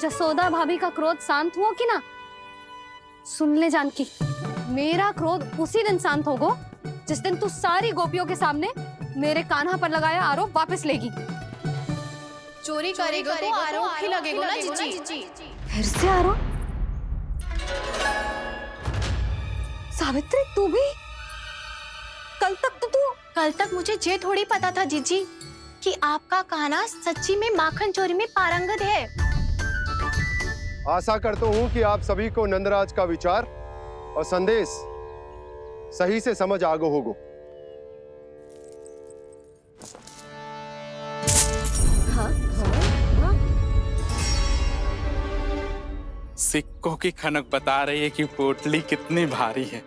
जसोदा भाभी का क्रोध शांत हुआ कि ना? सुन ले जानकी, मेरा क्रोध उसी दिन शांत होगा जिस दिन तू सारी गोपियों के सामने मेरे कान्हा पर लगाया आरोप वापस लेगी। चोरी करेगा तो आरोप ही लगेगा ना जीजी। फिर से आरोप? सावित्री, तू भी? कल तक मुझे ये थोड़ी पता था जीजी कि आपका कान्हा सच्ची में माखन चोरी में पारंगत है। आशा करता हूँ कि आप सभी को नंदराज का विचार और संदेश सही से समझ आगो होगो। सिक्कों की खनक बता रही है कि पोटली कितनी भारी है।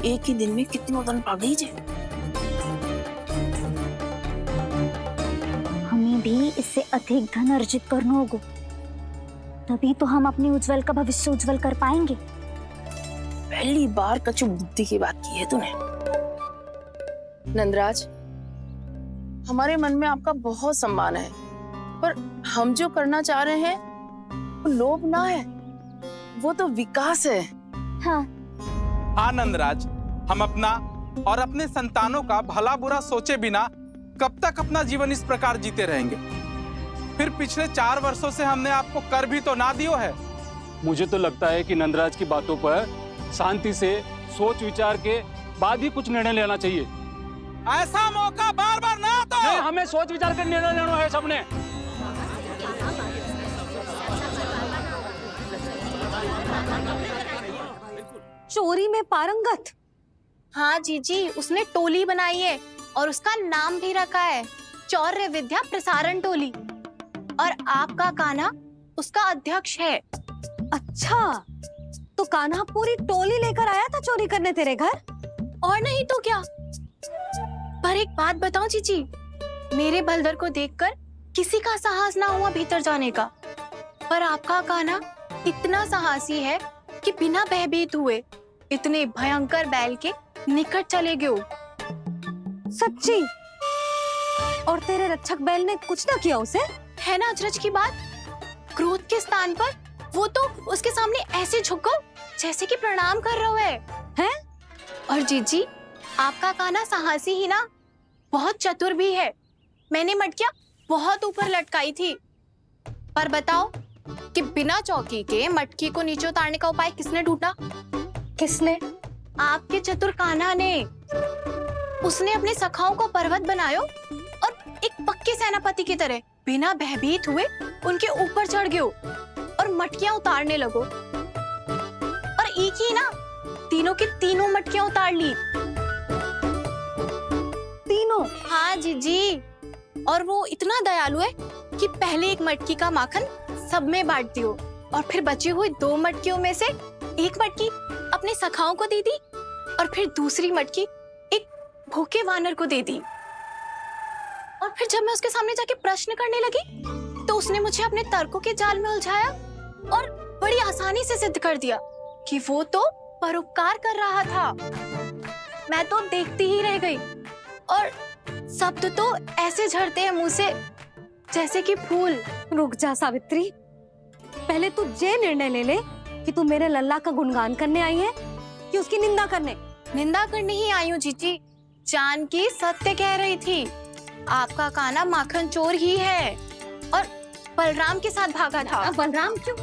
एक ही दिन में कितनी धन पा गई। हमें भी इससे अधिक धन अर्जित करना होगा, तभी तो हम अपने उज्जवल का भविष्य उज्जवल कर पाएंगे। पहली बार कछु बुद्धि की बात की है तूने। नंदराज, हमारे मन में आपका बहुत सम्मान है, पर हम जो करना चाह रहे हैं वो लोभ ना है, वो तो विकास है। हाँ नंदराज, हम अपना और अपने संतानों का भला बुरा सोचे बिना कब तक अपना जीवन इस प्रकार जीते रहेंगे? फिर पिछले 4 वर्षों से हमने आपको कर भी तो ना दियो है। मुझे तो लगता है कि नंदराज की बातों पर शांति से सोच विचार के बाद ही कुछ निर्णय लेना चाहिए। ऐसा मौका बार बार ना दो। नहीं, हमें सोच विचार कर निर्णय लेना है सबने। चोरी में पारंगत? हाँ जीजी, उसने टोली बनाई है और उसका नाम भी रखा है चौर्य विद्या प्रसारण टोली, और आपका कान्हा उसका अध्यक्ष है। अच्छा, तो कान्हा पूरी टोली लेकर आया था चोरी करने तेरे घर? और नहीं तो क्या। पर एक बात बताऊं जीजी, मेरे बलदर को देखकर किसी का साहस ना हुआ भीतर जाने का, पर आपका कान्हा इतना साहसी है कि बिना भयभीत हुए इतने भयंकर बैल के निकट चले गए। सच्ची? और तेरे रक्षक बैल ने कुछ ना किया उसे? है ना अचरज की बात। क्रोध के स्थान पर वो तो उसके सामने ऐसे झुको जैसे कि प्रणाम कर रहा है? और जीजी, आपका कान्हा साहसी ही ना, बहुत चतुर भी है। मैंने मटकियां बहुत ऊपर लटकाई थी, पर बताओ कि बिना चौकी के मटकी को नीचे उतारने का उपाय किसने ढूंढा? किसने? आपके चतुर कान्हा ने। उसने अपने सखाओं को पर्वत बनायो और एक पक्के सेनापति की तरह बिना भयभीत हुए उनके ऊपर चढ़ गयो और मटकियां उतारने लगो। और एक ही ना, तीनों की तीनों मटकियां उतार ली। तीनों? हाँ जीजी। और वो इतना दयालु है कि पहले एक मटकी का माखन सब में बांट दियो और फिर बची हुई 2 मटकियों में से एक मटकी अपने सखाओं को दे दी और फिर दूसरी मटकी एक भूखे वानर को दे दी। और फिर जब मैं उसके सामने जाके प्रश्न करने लगी तो उसने मुझे अपने तर्कों के जाल में उलझाया और बड़ी आसानी से सिद्ध कर दिया कि वो तो परोपकार कर रहा था। मैं तो देखती ही रह गई और शब्द तो ऐसे झड़ते हैं मुंह से जैसे कि फूल। रुक जा सावित्री, पहले तू ये निर्णय ले ले कि तू मेरे लल्ला का गुणगान करने आई है कि उसकी निंदा करने? निंदा करने ही आई हूँ जीजी। जानकी सत्य कह रही थी, आपका कान्हा माखन चोर ही है और बलराम के साथ भागा था। बलराम क्यों?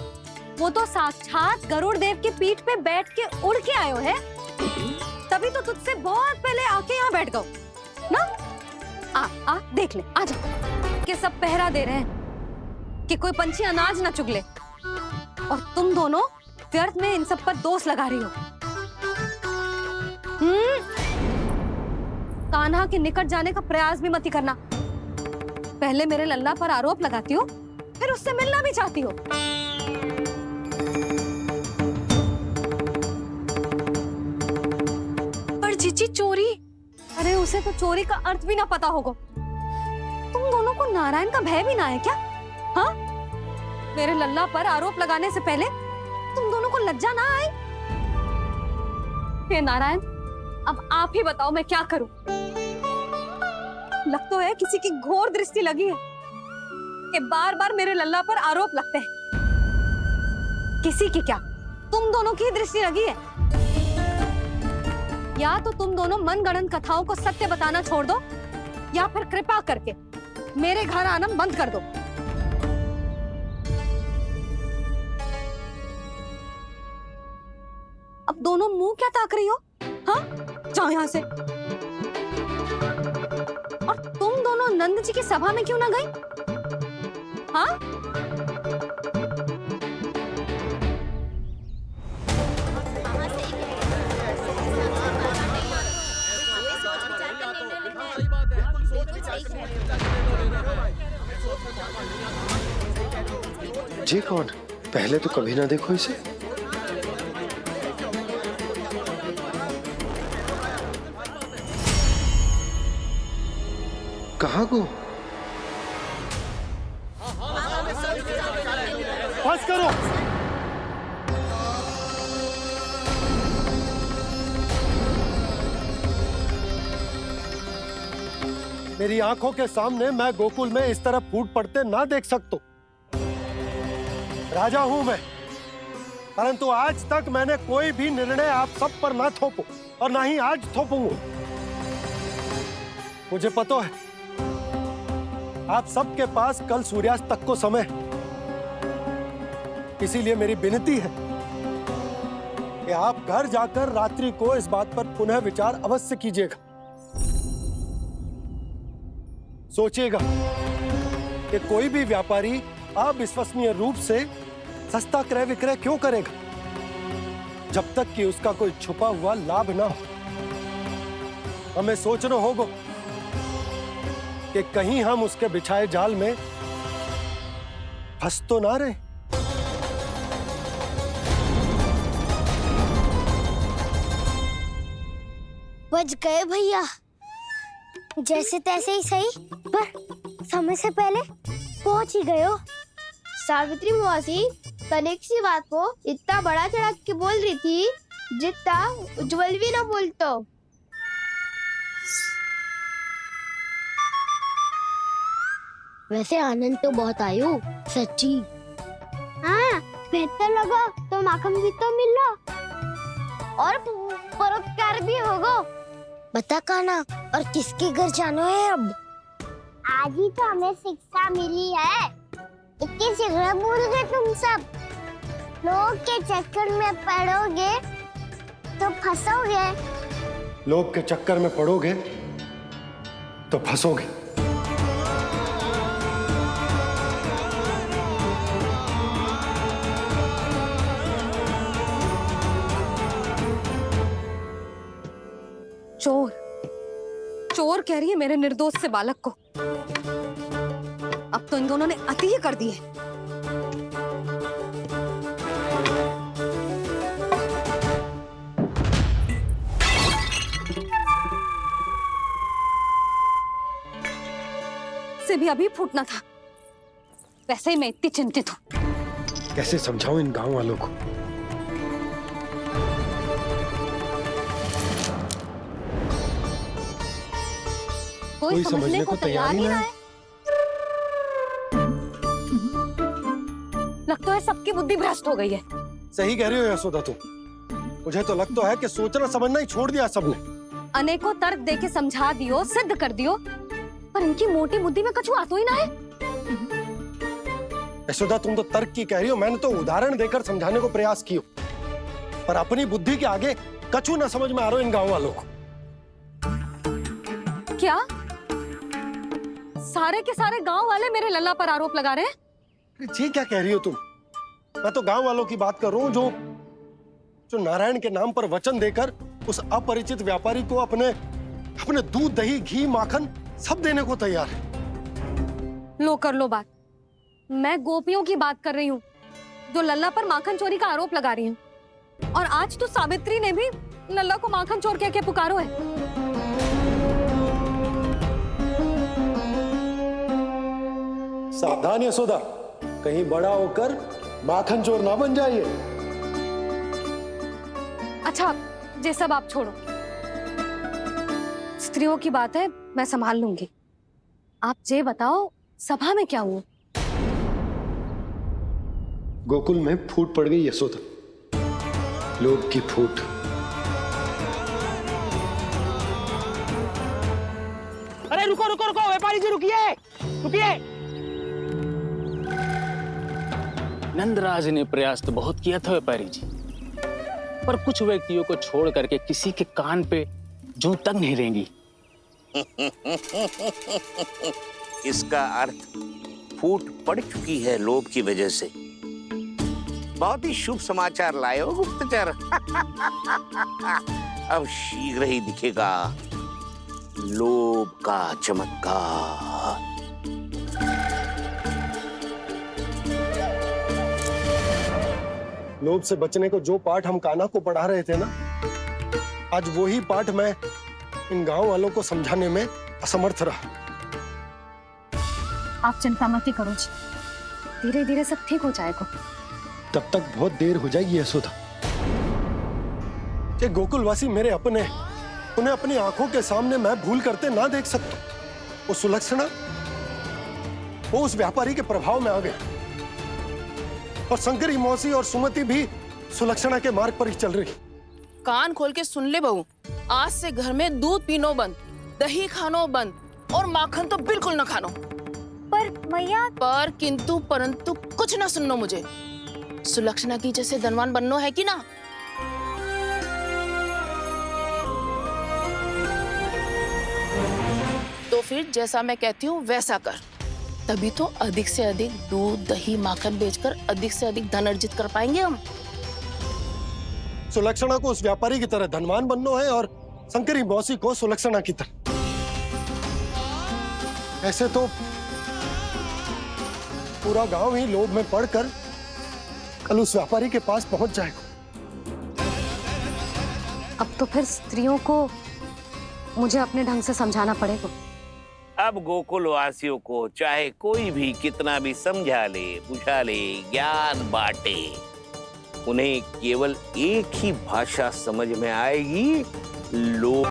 वो तो साक्षात गरुड़ देव की पीठ पे बैठ के उड़ के आयो है, तभी तो तुझसे बहुत पहले आके यहाँ बैठ गओ ना। आ देख ले, आ जा के सब पहरा दे रहे हैं कि कोई पंछी अनाज ना चुग ले और तुम दोनों व्यर्थ में इन सब पर दोष लगा रही हो। कान्हा के निकट जाने का प्रयास भी मत ही करना। पहले मेरे लल्ला पर आरोप लगाती हो, फिर उससे मिलना भी चाहती हो। पर जीजी चोरी? अरे उसे तो चोरी का अर्थ भी ना पता होगा। तुम दोनों को नारायण का भय भी ना है क्या? हाँ, मेरे लल्ला पर आरोप लगाने से पहले तुम दोनों को लज्जा ना आई? हे नारायण, अब आप ही बताओ मैं क्या करूं? लग तो है किसी की घोर दृष्टि लगी है कि बार बार मेरे लल्ला पर आरोप लगते हैं। किसी की क्या, तुम दोनों की दृष्टि लगी है। या तो तुम दोनों मनगढ़ंत कथाओं को सत्य बताना छोड़ दो या फिर कृपा करके मेरे घर आना बंद कर दो। अब दोनों मुंह क्या ताक रही हो? हाँ, जाओ यहां से। और तुम दोनों नंद जी की सभा में क्यों ना गई? हाँ? जी कौन? पहले तो कभी ना देखो इसे। कहाँ को? बस करो। मेरी आंखों के सामने मैं गोकुल में इस तरह फूट पड़ते ना देख सकता। राजा हूं मैं, परंतु आज तक मैंने कोई भी निर्णय आप सब पर ना थोपो और ना ही आज थोपूंगा। मुझे पता है आप सबके पास कल सूर्यास्त तक को समय, इसीलिए मेरी विनती है कि आप घर जाकर रात्रि को इस बात पर पुनः विचार अवश्य कीजिएगा। सोचिएगा कि कोई भी व्यापारी अविश्वसनीय रूप से सस्ता क्रय विक्रय क्यों करेगा जब तक कि उसका कोई छुपा हुआ लाभ ना हो। हमें सोचना होगा कि कहीं हम उसके बिछाए जाल में फंस तो ना रहे। बच गए भैया, जैसे तैसे ही सही, पर समय से पहले पहुंच ही गए हो। सावित्री मौसी कनेक सी बात को इतना बड़ा चढ़ा के बोल रही थी जितना उज्जवल भी ना बोलतो। वैसे आनंद तो बहुत आयो, सच्ची। हाँ, बेहतर लगा तो माखन भी तो मिल रहा और परोपकार भी होगा। बता कान्हा, और किसके घर जाना है अब? आज ही तो हमें शिक्षा मिली है, इतनी शीघ्र भूल गए तुम सब। लोग के चक्कर में पड़ोगे तो फंसोगे। लोभ के चक्कर में पड़ोगे तो फंसोगे। चोर चोर कह रही है मेरे निर्दोष से बालक को। अब तो इन दोनों ने अति ही कर दी है। से भी अभी फूटना था। वैसे ही मैं इतनी चिंतित हूं। कैसे समझाऊं इन गांव वालों को? कोई समझने को तैयार ही ना है। लगता है सबकी बुद्धि भ्रष्ट हो गई है। सही कह रही हो यशोदा तुम। मुझे तो लगता है कि सोचना समझना ही छोड़ दिया सबने। अनेकों तर्क देके समझा दियो, सिद्ध कर दियो, पर इनकी मोटी बुद्धि में कछु आतो ही ना है। यशोदा तुम तो तर्क की कह रही हो, मैंने तो उदाहरण देकर समझाने को प्रयास किया, पर अपनी बुद्धि के आगे कछु ना समझ में आ रहा इन गांव वालों को। क्या सारे के सारे गांव वाले मेरे लल्ला पर आरोप लगा रहे हैं? जी क्या कह रही हो तुम? मैं तो गांव वालों की बात कर रहा हूँ जो नारायण के नाम पर वचन देकर उस अपरिचित व्यापारी को अपने दूध, दही, घी, माखन सब देने को तैयार है। लो कर लो बात। मैं गोपियों की बात कर रही हूँ जो लल्ला पर माखन चोरी का आरोप लगा रही हैं। और आज तो सावित्री ने भी लल्ला को माखन चोर कह के पुकारो है। सावधान यशोदा, कहीं बड़ा होकर माखन चोर ना बन जाइए। अच्छा, ये सब आप छोड़ो। स्त्रियों की बात है, मैं संभाल लूंगी। आप ये बताओ सभा में क्या हुआ? गोकुल में फूट पड़ गई यशोदा, लोभ की फूट। अरे रुको रुको रुको, व्यापारी जी रुकिए रुकिए। नंदराज ने प्रयास तो बहुत किया था व्यापारी जी, पर कुछ व्यक्तियों को छोड़ करके किसी के कान पे जूं तक नहीं रेंगी। इसका अर्थ फूट पड़ चुकी है लोभ की वजह से। बहुत ही शुभ समाचार लाए हो गुप्तचर। अब शीघ्र ही दिखेगा लोभ का चमत्कार। लोभ से बचने को जो पाठ हम कान्हा को पढ़ा रहे थे ना, आज वही पाठ मैं इन गांव वालों को समझाने में असमर्थ रहा। आप चिंता मत करो जी, धीरे धीरे सब ठीक हो जाएगा। तब तक बहुत देर हो जाएगी यशोदा। ये गोकुलवासी मेरे अपने, उन्हें अपनी आंखों के सामने मैं भूल करते ना देख सकता। वो सुलक्षणा, वो उस व्यापारी के प्रभाव में आ गए, और शंकरी मौसी और सुमति भी सुलक्षणा के मार्ग पर ही चल रही। कान खोल के सुन ले बहू, आज से घर में दूध पीनो बंद, दही खानो बंद, और माखन तो बिल्कुल न खानो। पर मैया, पर किंतु परंतु कुछ ना सुननो मुझे। सुलक्षणा की जैसे धनवान बननो है कि ना? तो फिर जैसा मैं कहती हूँ वैसा कर, तभी तो अधिक से अधिक दूध, दही, माखन बेचकर अधिक से अधिक धन अर्जित कर पाएंगे हम। सुलक्षणा को उस व्यापारी की तरह धनवान बनना है और शंकरी मौसी को सुलक्षणा की तरह। ऐसे तो पूरा गांव ही लोभ में पड़कर कल उस व्यापारी के पास पहुंच जाएगा। अब तो फिर स्त्रियों को मुझे अपने ढंग से समझाना पड़ेगा। अब गोकुल वासियों को चाहे कोई भी कितना भी समझा ले, बुझा ले, ज्ञान बांटे, उन्हें केवल एक ही भाषा समझ में आएगी, लोभ।